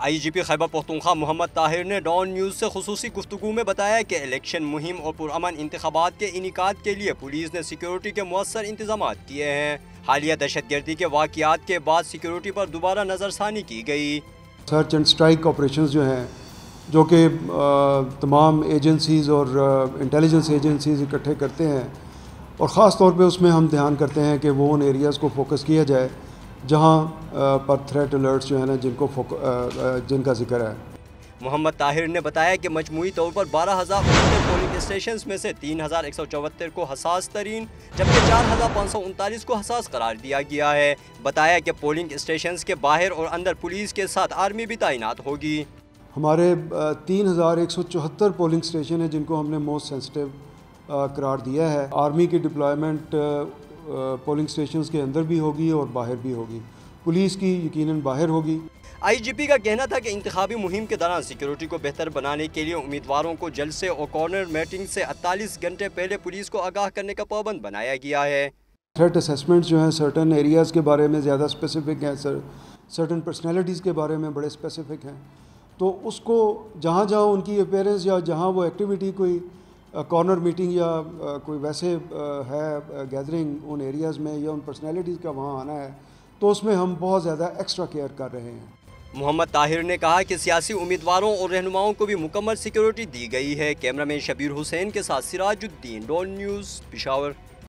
IGP Khyber Pakhtunkhwa Mohammad Tahir ने don news से खुसूसी गुफ्तगू में बताया कि इलेक्शन मुहिम और पुरअमन इंतखाबात के इनेकाद के लिए पुलिस ने सिक्योरिटी के मुअस्सर इंतजाम किए हैं। हालिया दहशतगर्दी के वाक़यात के बाद सिक्योरिटी पर दोबारा नज़रसानी की गई। सर्च एंड स्ट्राइक ऑपरेशंस जो हैं, जो कि तमाम एजेंसीज़ और इंटेलिजेंस एजेंसीज़ इकट्ठे करते हैं, और ख़ास तौर पे उसमें हम ध्यान करते हैं कि वो उन एरियाज़ को फोकस किया जाए जहाँ पर थ्रेट अलर्ट्स जो है ना जिनका जिक्र है। मोहम्मद ताहिर ने बताया कि मजमूई तौर पर 12,069 पोलिंग स्टेशन में से 3,174 को हसास तरीन जबकि 4,539 को हसास करार दिया गया है। बताया कि पोलिंग स्टेशन के बाहर और अंदर पुलिस के साथ आर्मी भी तैनात होगी। हमारे 3,174 पोलिंग स्टेशन है जिनको हमने मोस्ट सेंसिटिव करार दिया है। आर्मी की डिप्लॉयमेंट पोलिंग स्टेशंस के अंदर भी होगी और बाहर भी होगी। पुलिस की यकीनन बाहर होगी। IGP का कहना था कि इंतखाबी मुहिम के दौरान सिक्योरिटी को बेहतर बनाने के लिए उम्मीदवारों को जलसे और कॉर्नर मीटिंग से 48 घंटे पहले पुलिस को आगाह करने का पाबंद बनाया गया है। थ्रेट असेसमेंट जो हैं सर्टन एरियाज़ के बारे में ज़्यादा स्पेसिफिक हैं, सर्टन पर्सनैलिटीज़ के बारे में बड़े स्पेसिफिक हैं, तो उसको जहाँ जहाँ उनकी अपीयरेंस या जहाँ वो एक्टिविटी कोई कॉर्नर मीटिंग या कोई वैसे है गैदरिंग उन एरियाज़ में या उन पर्सनैलिटीज़ का वहाँ आना है, तो उसमें हम बहुत ज़्यादा एक्स्ट्रा केयर कर रहे हैं। मोहम्मद ताहिर ने कहा कि सियासी उम्मीदवारों और रहनुमाओं को भी मुकम्मल सिक्योरिटी दी गई है। कैमरामैन शबीर हुसैन के साथ सिराजुद्दीन, डॉन न्यूज़, पेशावर।